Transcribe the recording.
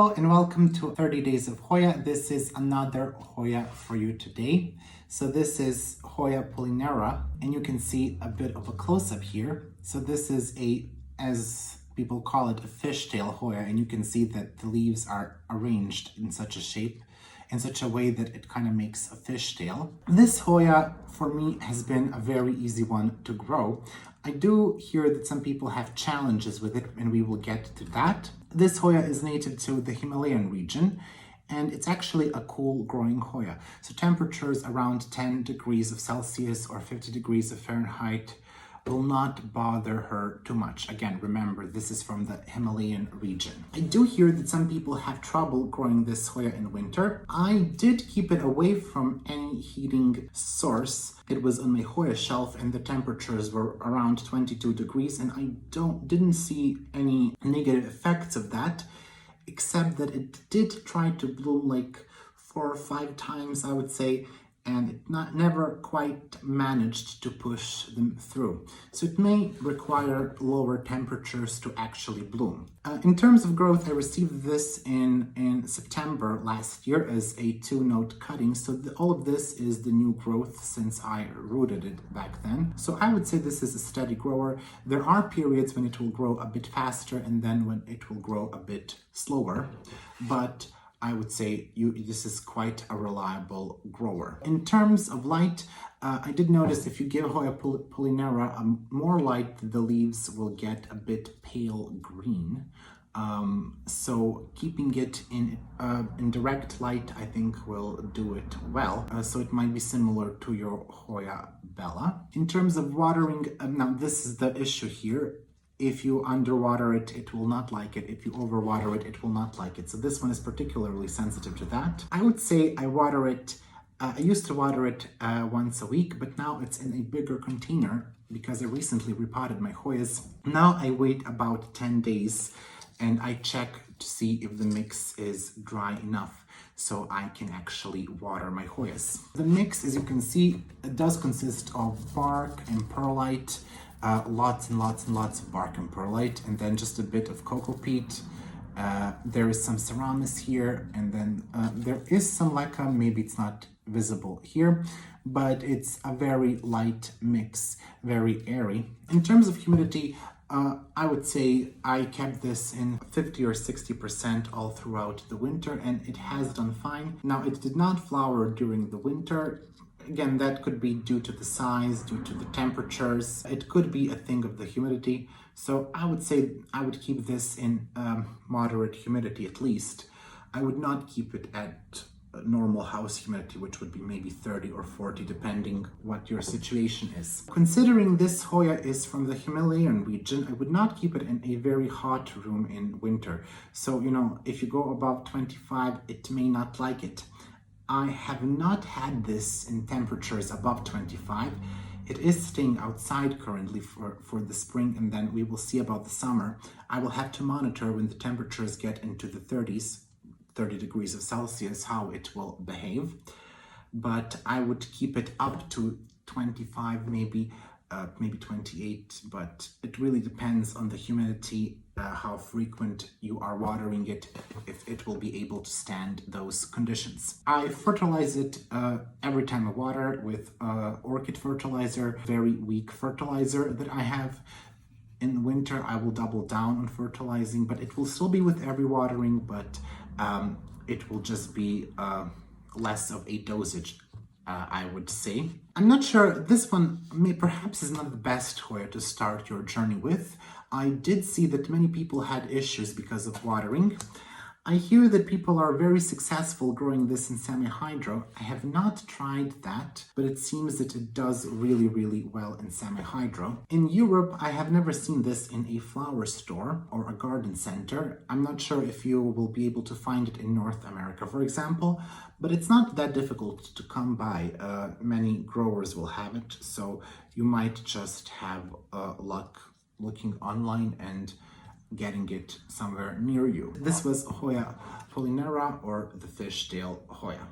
Hello and welcome to 30 Days of Hoya. This is another Hoya for you today. So this is hoyapolyneura, and you can see a bit of a close-up here. So this is as people call it, a fishtail Hoya, and you can see that the leaves are arranged in such a shape, in such a way that it kind of makes a fishtail. This Hoya, for me, has been a very easy one to grow. I do hear that some people have challenges with it, and we will get to that. This Hoya is native to the Himalayan region, and it's actually a cool growing Hoya. So temperatures around 10 degrees of Celsius or 50 degrees of Fahrenheit will not bother her too much. Again, remember, this is from the Himalayan region. I do hear that some people have trouble growing this Hoya in winter. I did keep it away from any heating source. It was on my Hoya shelf and the temperatures were around 22 degrees, and I didn't see any negative effects of that, except that it did try to bloom like 4 or 5 times, I would say, and it never quite managed to push them through. So it may require lower temperatures to actually bloom. In terms of growth, I received this in September last year as a 2-note cutting. So all of this is the new growth since I rooted it back then. So I would say this is a steady grower. There are periods when it will grow a bit faster and then when it will grow a bit slower, but I would say this is quite a reliable grower. In terms of light, I did notice if you give hoyapolyneura more light, the leaves will get a bit pale green. So keeping it in direct light, I think, will do it well. So it might be similar to your Hoya Bella. In terms of watering, now this is the issue here. If you underwater it, it will not like it. If you overwater it, it will not like it. So this one is particularly sensitive to that. I would say I water it, I used to water it once a week, but now it's in a bigger container because I recently repotted my Hoyas. Now I wait about 10 days and I check to see if the mix is dry enough so I can actually water my Hoyas. The mix, as you can see, it does consist of bark and perlite, lots and lots and lots of bark and perlite, and then just a bit of cocoa peat. There is some ceramis here, and then there is some leca. Maybe it's not visible here, but it's a very light mix, very airy. In terms of humidity, I would say I kept this in 50 or 60% all throughout the winter, and it has done fine. Now, it did not flower during the winter. Again, that could be due to the size, due to the temperatures. It could be a thing of the humidity. So I would say I would keep this in moderate humidity at least. I would not keep it at normal house humidity, which would be maybe 30 or 40, depending what your situation is. Considering this Hoya is from the Himalayan region, I would not keep it in a very hot room in winter. So, if you go above 25, it may not like it. I have not had this in temperatures above 25. It is staying outside currently for the spring, and then we will see about the summer. I will have to monitor when the temperatures get into the 30s, 30 degrees of Celsius, how it will behave. But I would keep it up to 25, maybe 28, but it really depends on the humidity, how frequent you are watering it, if it will be able to stand those conditions. I fertilize it every time I water with orchid fertilizer, very weak fertilizer that I have. In winter, I will double down on fertilizing, but it will still be with every watering, but it will just be less of a dosage, I would say. I'm not sure, this one perhaps is not the best Hoya to start your journey with. I did see that many people had issues because of watering. I hear that people are very successful growing this in semi-hydro. I have not tried that, but it seems that it does really, really well in semi-hydro. In Europe, I have never seen this in a flower store or a garden center. I'm not sure if you will be able to find it in North America, for example, but it's not that difficult to come by. Many growers will have it, so you might just have luck looking online and getting it somewhere near you. This was Hoyapolyneura, or the Fishtail Hoya.